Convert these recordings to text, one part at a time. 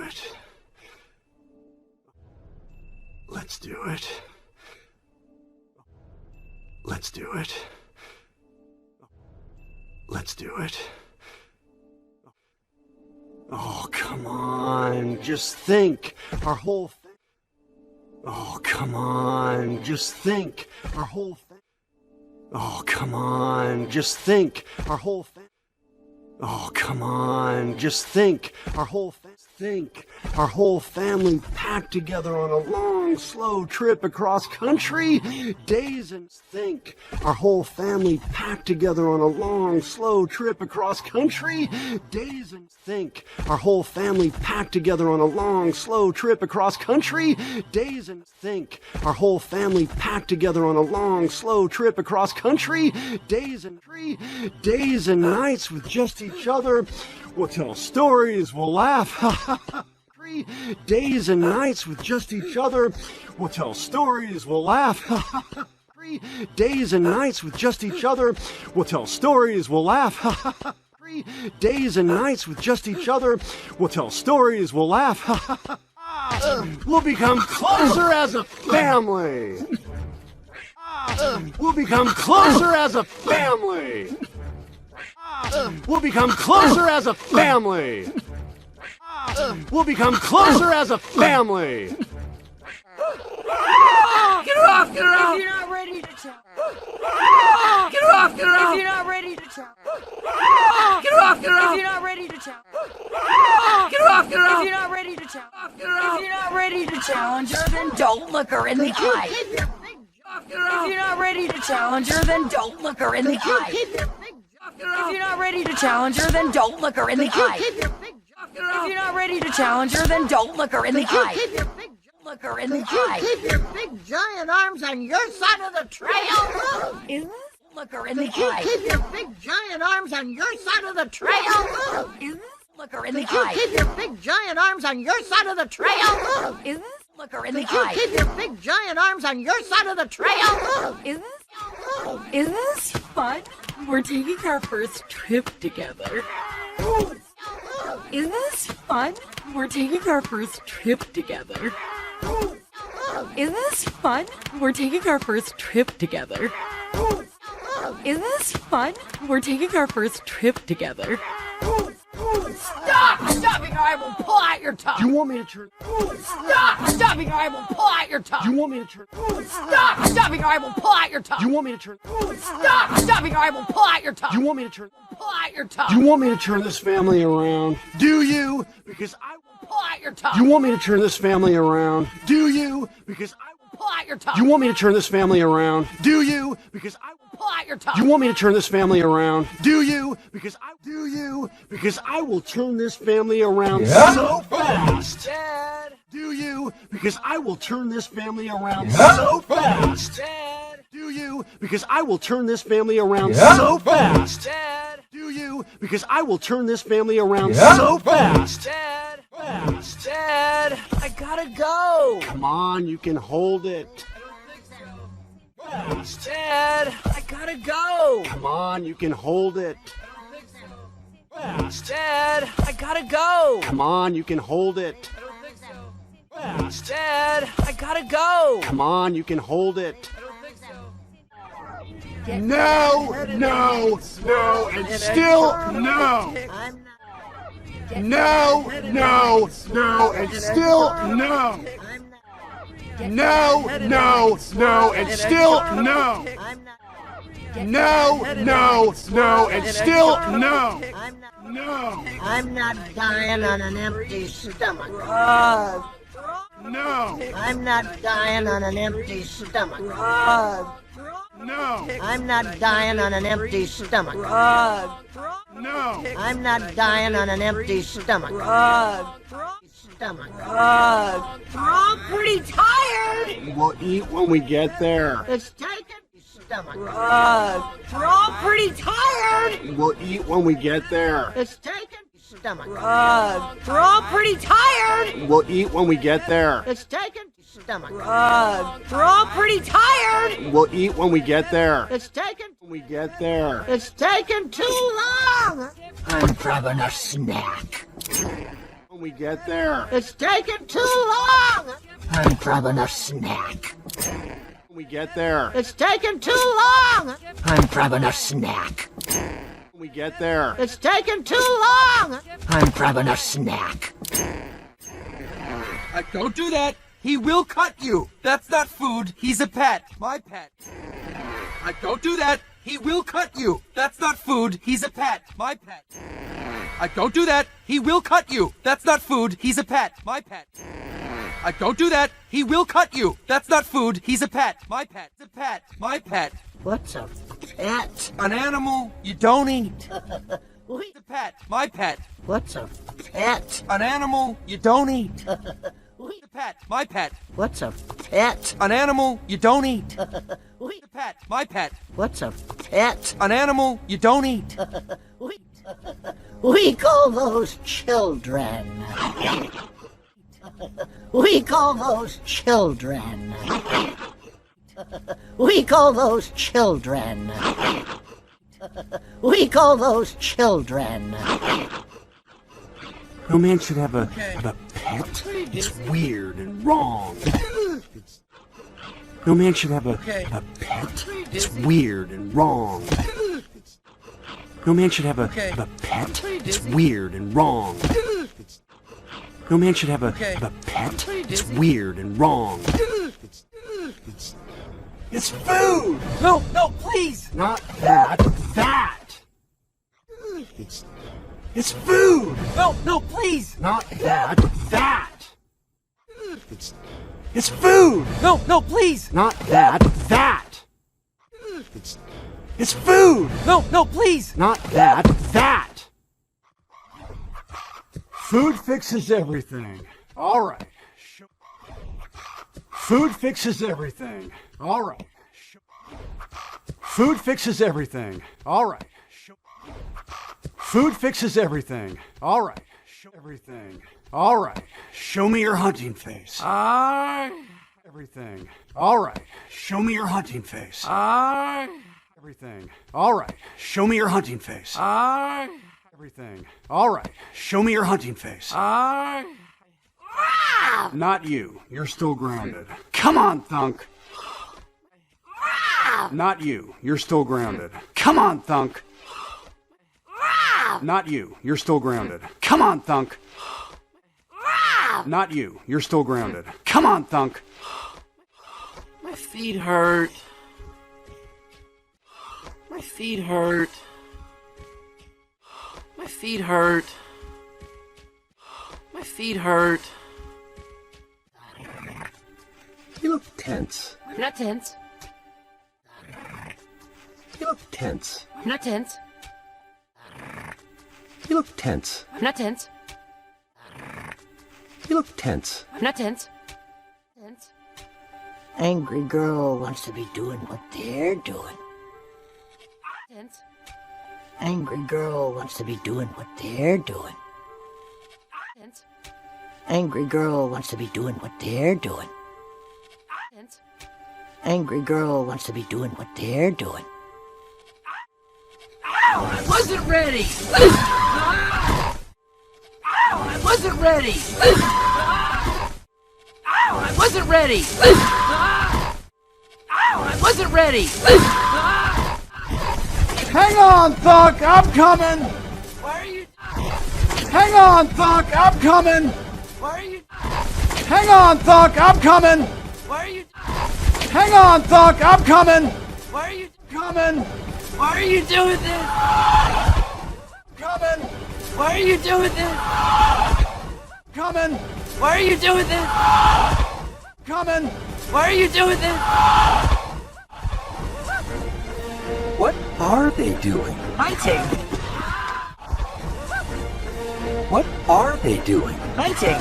it. Let's do it. Let's do it. Let's do it. Oh, come on. Just think. Our whole thing. Oh, come on. Just think. Our whole thing. Oh, come on. Just think. Our whole thing. Oh, come on. Just think. Our whole think. Our whole family packed together on a long, slow trip across country. Days and think. Our whole family packed together on a long, slow trip across country. Days and think. Our whole family packed together on a long, slow trip across country. Days and think. Our whole family packed together on a long, slow trip across country. Days and nights with just each other. We'll tell stories, we'll laugh. 3 days and nights with just each other. We'll tell stories, we'll laugh. 3 days and nights with just each other. We'll tell stories, we'll laugh. 3 days and nights with just each other. We'll tell stories, we'll laugh. We'll become closer as a family. We'll become closer as a family. We'll become closer as a family. We'll become closer as a family. Get her off! Get her off! If you're not ready to tell. Get her off! Get her If off! you're not ready to tell. Get her off! Get her If off! you're not ready to tell. Get her off! Get her If off! you're not ready to tell. Get her off! If you're not ready to challenge her, then don't look her in the eye. Get her If off! you're not ready to challenge her, then don't look her in the eye. Get her If off! you're not ready to challenge her, then don't look her in the eye. Get her If off! you're not ready to challenge her, then don't look her in the eye. Look her in the eye. Keep your big giant arms on your side of the trail. Is this? Look her in the eye. Keep your big giant arms on your side of the trail. Is this? Look her in the Keep eye. your big giant arms on your side of the trail. Is this? Look her in the Keep eye. your big giant arms on your side of the trail. Is this? Is this fun? We're taking our first trip together. Is this fun? We're taking our first trip together. Is this fun? We're taking our first trip together. Is this fun? We're taking our first trip together. Stop stopping or I will pull out your tongue. Do you want me to turn? Stop stopping or I will pull out your tongue. Do you want me to turn? Stop stopping or I will pull out your tongue. Do you want me to turn? Stop stopping or I will pull out your tongue. Do you want me to turn? Pull out your tongue. Do you want me to turn this family around? Do you? Because I will. Pull out your tongue. Do you want me to turn this family around? Do you? Because I will. Pull out your tongue. Do you want me to turn this family around? Do you? Because I will. Pull out your tongue. Do you want me to turn this family around? Do you? Because I do you? Because I will turn this family around so fast. Dad! Do you? Because I will turn this family around so fast. Dad! Do you? Because I will turn this family around so fast. Dad! Do you? Because I will turn this family around so fast. Dad! Fast. Dad! I gotta go! Come on, you can hold it. Fast. Dad! I gotta go! Come on, you can hold it. Fast. Dad! I gotta go! Come on, you can hold it. Fast. Dad! I gotta go! Come on, you can hold it. No, no, no, and still no. No, no, no, and still no. No, no, no, and still no. No, no, no, and still no. No, I'm not dying on an empty stomach. no, I'm not dying on an empty stomach. no, I'm not dying on an empty stomach. no. I'm not dying on an empty stomach. Stomach. We're all pretty tired. We'll eat when we get there. It's taken. Stomach. We're all pretty tired. We'll eat when we get there. It's taken. Stomach. We're all pretty tired. We'll eat when we get there. It's taken. Stomach. We're all pretty tired. We'll eat when we get there. It's taken. When we get there. It's taken too long. I'm grabbing a snack. When We get there. It's taking too long. I'm grabbing a snack. We get there. It's taking too long. I'm grabbing a snack. We get there. It's taking too long. I'm grabbing a snack. Don't do that. He will cut you. That's not food. He's a pet. My pet. Don't do that. He will cut you. That's not food. He's a pet. My pet. Don't do that. He will cut you. That's not food. He's a pet. My pet. Don't do that. He will cut you. That's not food. He's a pet. My pet. It's a pet. My pet. What's a pet? An animal you don't eat. Wait, It's a pet. My pet. what's a pet? An animal you don't eat. Wait, It's a pet. My pet. what's a pet? An animal you don't eat. Wait, It's a pet. My pet. what's a pet? An animal you don't eat. Wait, we call those children. We call those children. We call those children. We call those children. No man should have a pet. It's weird and wrong. No man should have a pet. It's weird and wrong. No man should have a pet. It's weird and wrong. No man should have a pet. It's weird and wrong. It's food! No, no, please! Not that. That! It's food! No, no, please! Not that. That! It's food! No, no, please! Not that. That! It's food! No, no, please! Not that. That! Food fixes everything. All right. Food fixes everything. All right. Food fixes everything. All right. Food fixes everything. All right. Everything. All right. Show me your hunting face. Everything. All right. Show me your hunting face. Everything. All right. Show me your hunting face. Everything. All right. Show me your hunting face. Not you. You're still grounded. Come on, Thunk. Not you. You're still grounded. Come on, Thunk. Not you. You're still grounded. Come on, Thunk. Not you. You're still grounded. Come on, Thunk. My feet hurt. My feet hurt. My feet hurt. My feet hurt. You look tense. I'm not tense. You look tense. I'm not tense. You look tense. I'm not tense. You look tense. I'm not tense. Tense. Angry girl wants to be doing what they're doing. Tense. Angry girl wants to be doing what they're doing. Tense. Angry girl wants to be doing what they're doing. Tense. Angry girl wants to be doing what they're doing. Ow! I wasn't ready! Ow! I wasn't ready! Ow! I wasn't ready! Ow! I wasn't ready! Hang on, Thunk. I'm coming. Why are you... Hang on, Thunk. I'm coming. Why are you... Hang on, Thunk. I'm coming. Why are you... Hang on, Thunk. I'm coming. Why are you... Coming. Why are you doing this? Coming. Why are you doing this? Coming. Why are you doing this? Coming. Why are you doing this? What are they doing? Hunting! What are they doing? Hunting!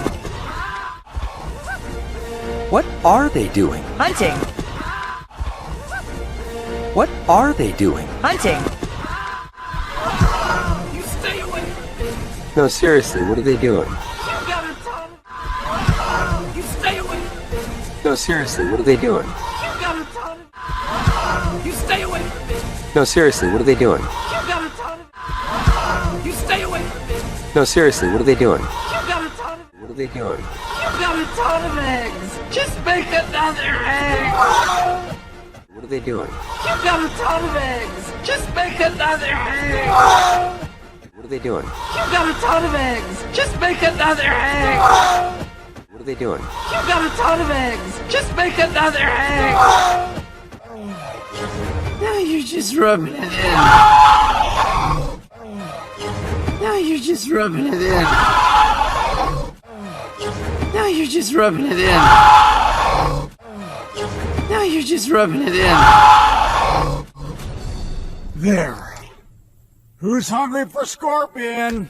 What are they doing? Hunting! What are they doing? Hunting! You stay away from me! No, seriously, what are they doing? You gotta tell me! You stay away from me! No, seriously, what are they doing? You gotta tell me! You stay away from me! No, seriously, what are they doing? You gotta tell me! You stay away from me! No, seriously, what are they doing? You gotta tell me! What are they doing? You've got a ton of eggs! Just make another egg! What are they doing? You've got a ton of eggs! Just make another egg! What are they doing? You've got a ton of eggs! Just make another egg! What are they doing? You've got a ton of eggs! Just make another egg! Now you're just rubbing it in. Now you're just rubbing it in. Now you're just rubbing it in. Now you're just rubbing it in. There. Who's hungry for scorpion?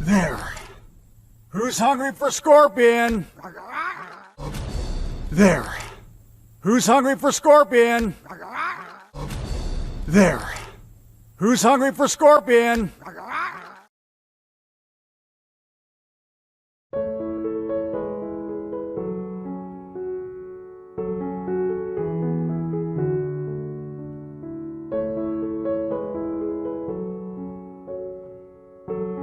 There. Who's hungry for scorpion? There. Who's hungry for scorpion? There. Who's hungry for scorpion?